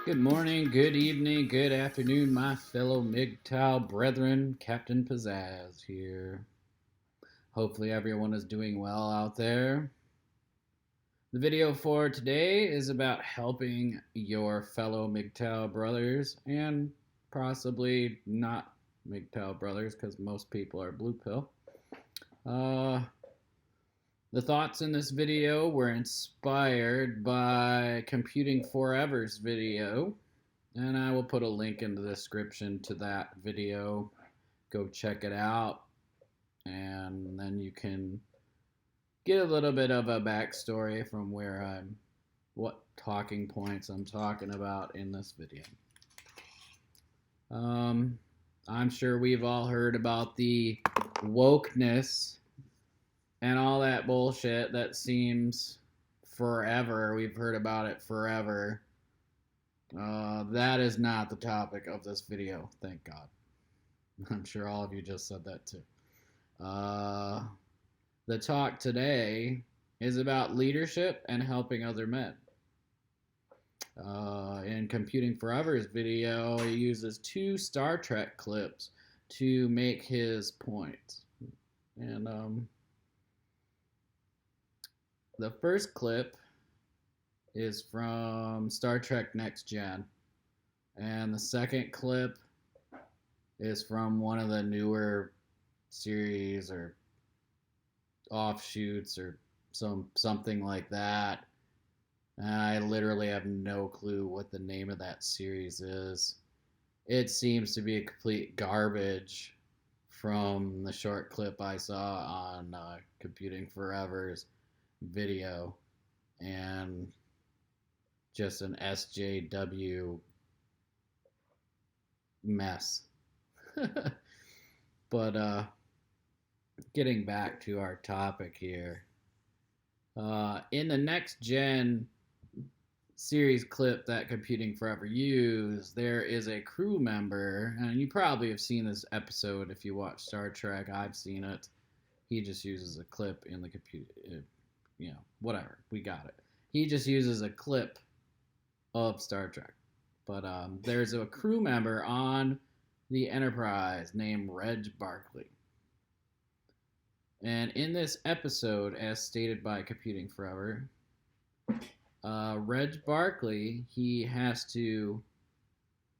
Good morning, good evening, good afternoon, my fellow MGTOW brethren. Captain Pizzazz here. Hopefully, everyone is doing well out there. The video for today is about helping your fellow MGTOW brothers and possibly not MGTOW brothers because most people are blue pill. The thoughts in this video were inspired by Computing Forever's video, and I will put a link in the description to that video. Go check it out, and then you can get a little bit of a backstory from what talking points I'm talking about in this video. I'm sure we've all heard about the wokeness and all that bullshit that seems forever. We've heard about it forever. That is not the topic of this video, thank God. I'm sure all of you just said that too. The talk today is about leadership and helping other men. In Computing Forever's video, he uses 2 Star Trek clips to make his point. And the first clip is from Star Trek Next Gen, and the second clip is from one of the newer series or offshoots or something like that. And I literally have no clue what the name of that series is. It seems to be a complete garbage from the short clip I saw on Computing Forever's video, and just an SJW mess. But getting back to our topic here, in the Next Gen series clip that Computing Forever used, there is a crew member, and you probably have seen this episode if you watch Star Trek. I've seen it. He just uses a clip in the computer. Whatever. We got it. He just uses a clip of Star Trek. But there's a crew member on the Enterprise named Reg Barkley. And in this episode, as stated by Computing Forever, Reg Barkley, he has to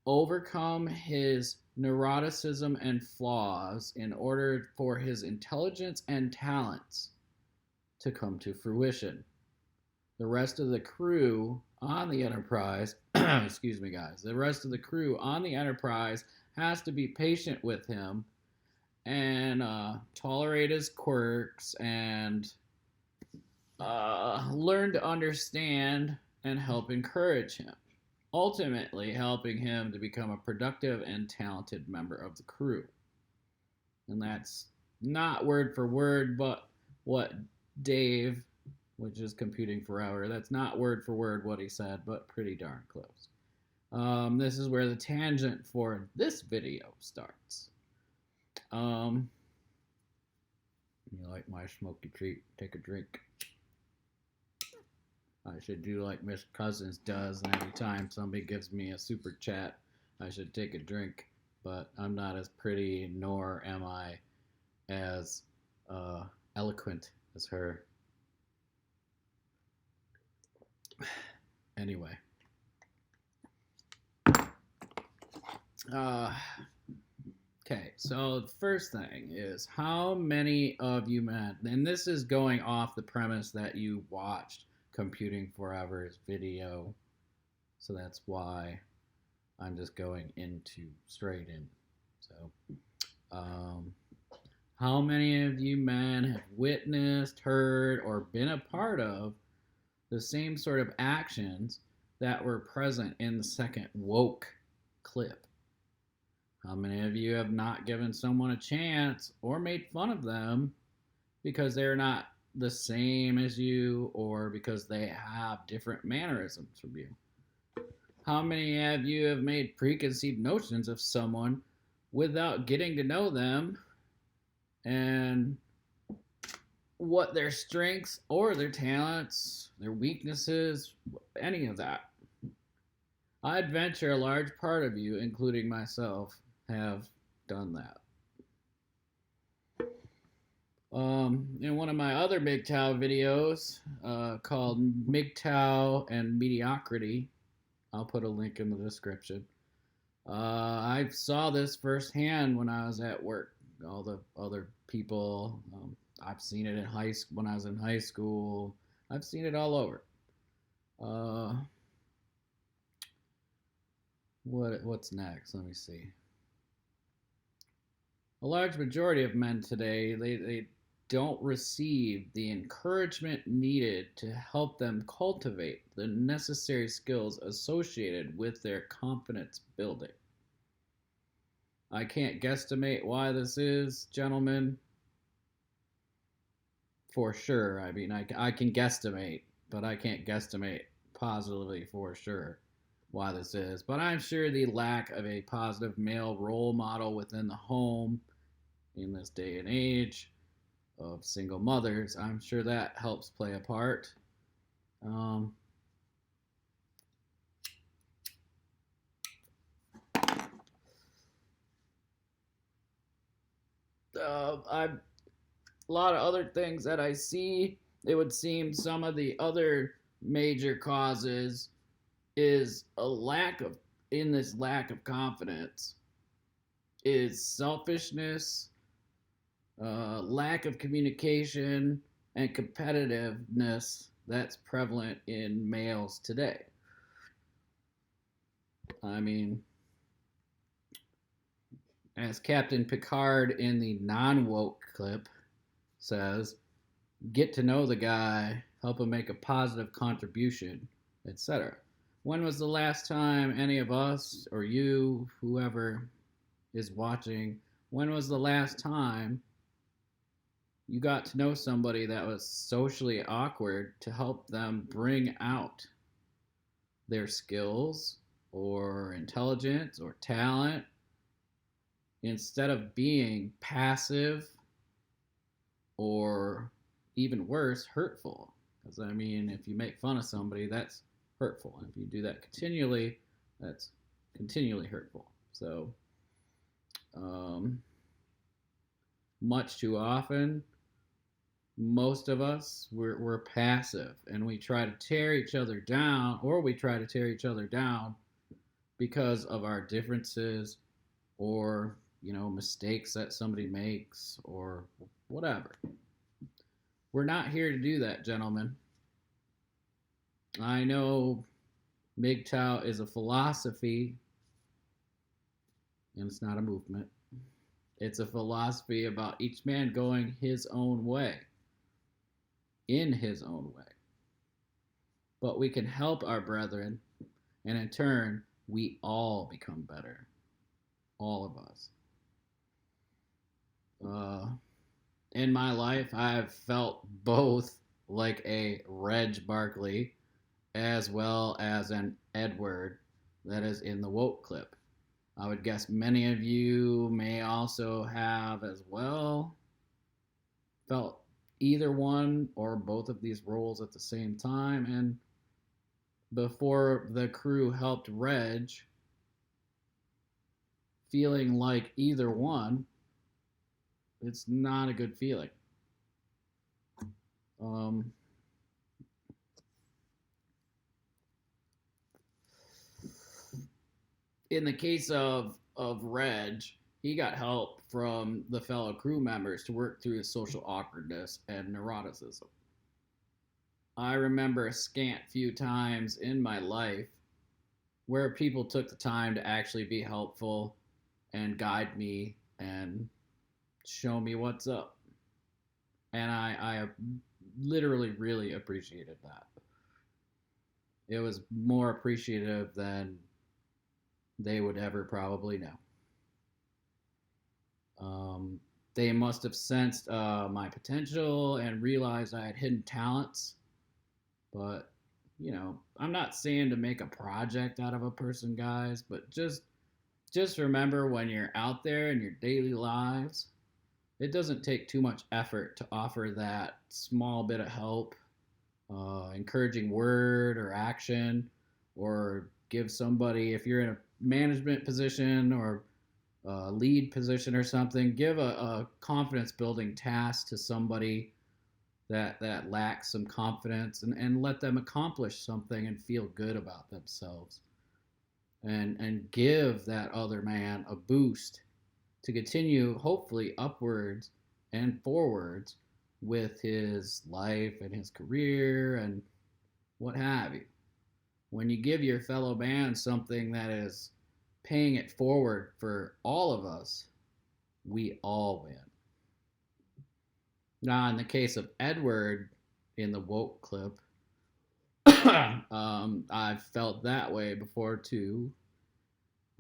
overcome his neuroticism and flaws in order for his intelligence and talents to come to fruition. The rest of the crew on the Enterprise, excuse me, guys, the rest of the crew on the Enterprise has to be patient with him and tolerate his quirks and learn to understand and help encourage him, ultimately helping him to become a productive and talented member of the crew. And that's not word for word, but what Dave, which is Computing Forever, that's not word for word what he said, but pretty darn close. This is where the tangent for this video starts. You like my smoky treat? Take a drink. I should do like Miss Cousins does, and every time somebody gives me a super chat, I should take a drink. But I'm not as pretty, nor am I as eloquent as her. Anyway. Okay, so the first thing is how many of you men, and this is going off the premise that you watched Computing Forever's video, so that's why I'm just going into straight in. So, how many of you men have witnessed, heard, or been a part of the same sort of actions that were present in the second woke clip? How many of you have not given someone a chance or made fun of them because they're not the same as you or because they have different mannerisms from you? How many of you have made preconceived notions of someone without getting to know them and what their strengths or their talents, their weaknesses, any of that? I'd venture a large part of you, including myself, have done that. In one of my other MGTOW videos called MGTOW and Mediocrity, I'll put a link in the description. I saw this firsthand when I was at work. All the other people, I've seen it in high school when I was in high school. I've seen it all over. Uh, what's next? Let me see. A large majority of men today they don't receive the encouragement needed to help them cultivate the necessary skills associated with their confidence building. I can't guesstimate why this is, gentlemen, for sure. I mean, I can guesstimate, but I can't guesstimate positively for sure why this is. But I'm sure the lack of a positive male role model within the home in this day and age of single mothers, I'm sure that helps play a part. Um, I a lot of other things that I see. It would seem some of the other major causes is a lack of in this lack of confidence is selfishness, lack of communication, and competitiveness that's prevalent in males today. I mean, as Captain Picard in the non woke clip says, get to know the guy, help him make a positive contribution, etc. When was the last time any of us, or you, whoever is watching, when was the last time you got to know somebody that was socially awkward to help them bring out their skills or intelligence or talent instead of being passive or even worse, hurtful? Because, I mean, if you make fun of somebody, that's hurtful. And if you do that continually, that's continually hurtful. So, much too often, most of us, we're passive and we try to tear each other down, or we try to tear each other down because of our differences or, mistakes that somebody makes or whatever. We're not here to do that, gentlemen. I know MGTOW is a philosophy, and it's not a movement. It's a philosophy about each man going his own way, in his own way. But we can help our brethren, and in turn, we all become better. All of us. In my life, I've felt both like a Reg Barkley as well as an Edward that is in the woke clip. I would guess many of you may also have as well felt either one or both of these roles at the same time. And before the crew helped Reg, feeling like either one, it's not a good feeling. In the case of Reg, he got help from the fellow crew members to work through his social awkwardness and neuroticism. I remember a scant few times in my life where people took the time to actually be helpful and guide me and show me what's up. And I literally really appreciated that. It was more appreciative than they would ever probably know. They must have sensed my potential and realized I had hidden talents. But, I'm not saying to make a project out of a person, guys, but just remember when you're out there in your daily lives, it doesn't take too much effort to offer that small bit of help, encouraging word or action, or give somebody, if you're in a management position or a lead position or something, give a confidence building task to somebody that lacks some confidence, and let them accomplish something and feel good about themselves, and give that other man a boost to continue hopefully upwards and forwards with his life and his career and what have you. When you give your fellow man something that is paying it forward for all of us, we all win. Now, in the case of Edward in the woke clip, I've felt that way before too.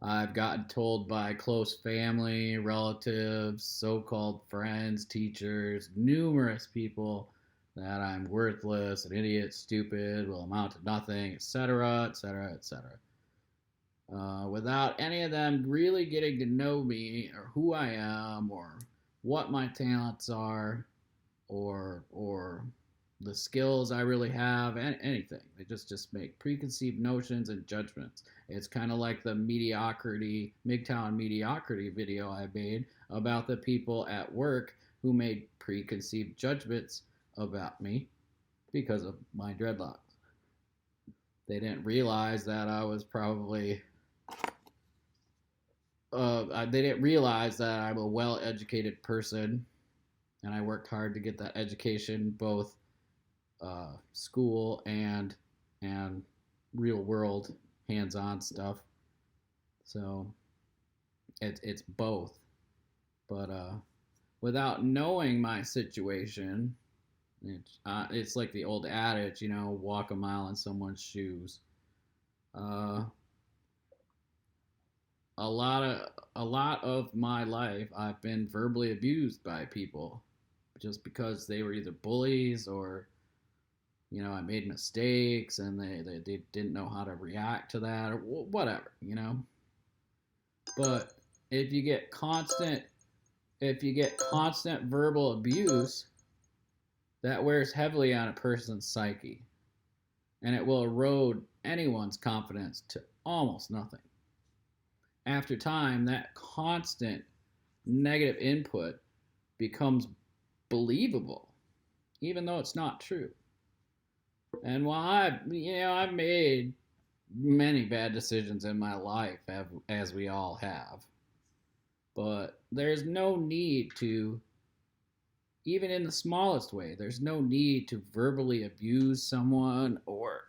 I've gotten told by close family, relatives, so-called friends, teachers, numerous people that I'm worthless, an idiot, stupid, will amount to nothing, etc., etc., etc. Without any of them really getting to know me or who I am or what my talents are or the skills I really have, anything. They just make preconceived notions and judgments. It's kind of like the MGTOW and Mediocrity video I made about the people at work who made preconceived judgments about me because of my dreadlocks. They didn't realize that I was probably they didn't realize that I'm a well-educated person, and I worked hard to get that education, both school and real world hands-on stuff. So it's both. But without knowing my situation, it's like the old adage, walk a mile in someone's shoes. A lot of my life I've been verbally abused by people just because they were either bullies or I made mistakes and they didn't know how to react to that or whatever. But if you get constant verbal abuse, that wears heavily on a person's psyche, and it will erode anyone's confidence to almost nothing. After time, that constant negative input becomes believable, even though it's not true. And while I've made many bad decisions in my life, as we all have, but there's no need to, even in the smallest way, there's no need to verbally abuse someone or,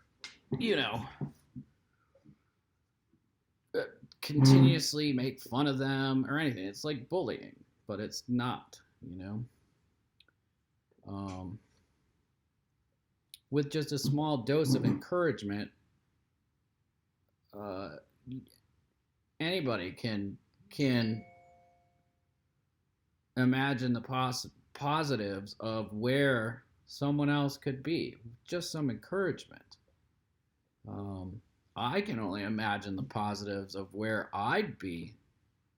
continuously make fun of them or anything. It's like bullying, but it's not, with just a small dose of encouragement, anybody can imagine the positives of where someone else could be. Just some encouragement. I can only imagine the positives of where I'd be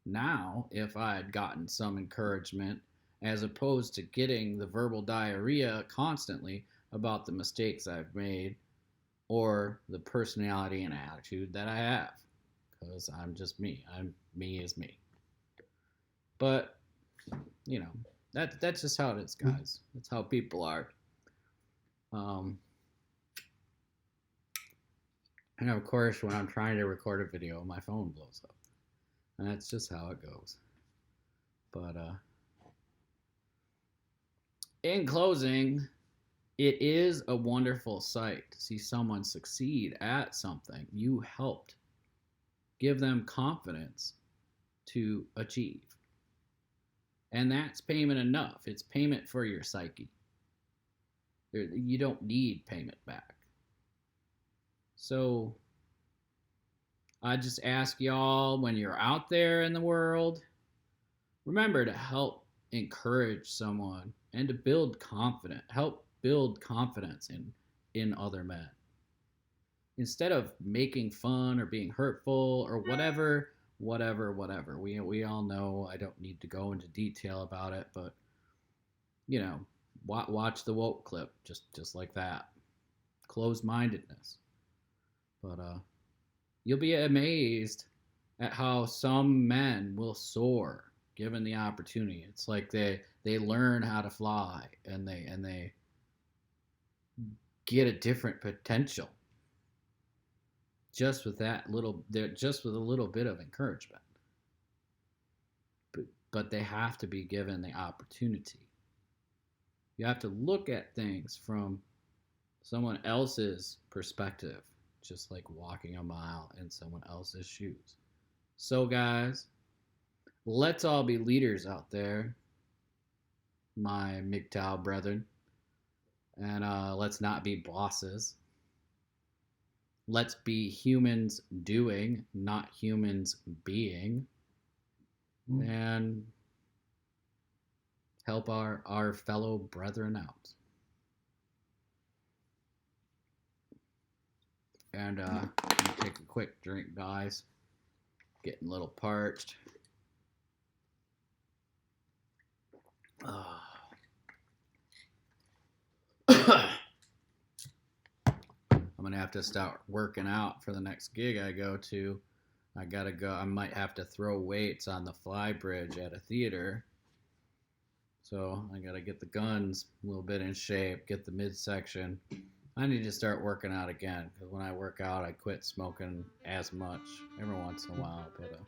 now if I had gotten some encouragement, as opposed to getting the verbal diarrhea constantly about the mistakes I've made or the personality and attitude that I have, because I'm just me. Me is me. But that's just how it is, guys. That's how people are. And of course, when I'm trying to record a video, my phone blows up, and that's just how it goes. But in closing, it is a wonderful sight to see someone succeed at something you helped give them confidence to achieve. And that's payment enough. It's payment for your psyche. You don't need payment back. So I just ask y'all, when you're out there in the world, remember to help encourage someone and to help build confidence in other men. Instead of making fun or being hurtful or whatever. We all know, I don't need to go into detail about it, but watch the woke clip just like that. Closed-mindedness. But You'll be amazed at how some men will soar given the opportunity. It's like they learn how to fly, and they get a different potential just with that little, just with a little bit of encouragement. But they have to be given the opportunity. You have to look at things from someone else's perspective, just like walking a mile in someone else's shoes. So, guys, let's all be leaders out there, my MGTOW brethren, and let's not be bosses. Let's be humans doing, not humans being, and help our fellow brethren out. And take a quick drink, guys. Getting a little parched. I'm gonna have to start working out for the next gig I go to. I gotta go. I might have to throw weights on the fly bridge at a theater. So I gotta get the guns a little bit in shape, get the midsection. I need to start working out again, because when I work out, I quit smoking as much every once in a while. But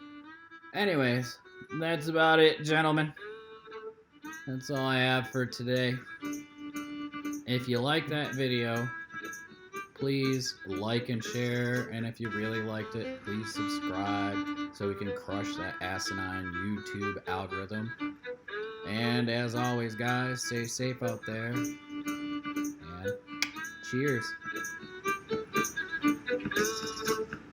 anyways, that's about it, gentlemen. That's all I have for today. If you like that video, please like and share. And if you really liked it, please subscribe so we can crush that asinine YouTube algorithm. And as always, guys, stay safe out there. And cheers.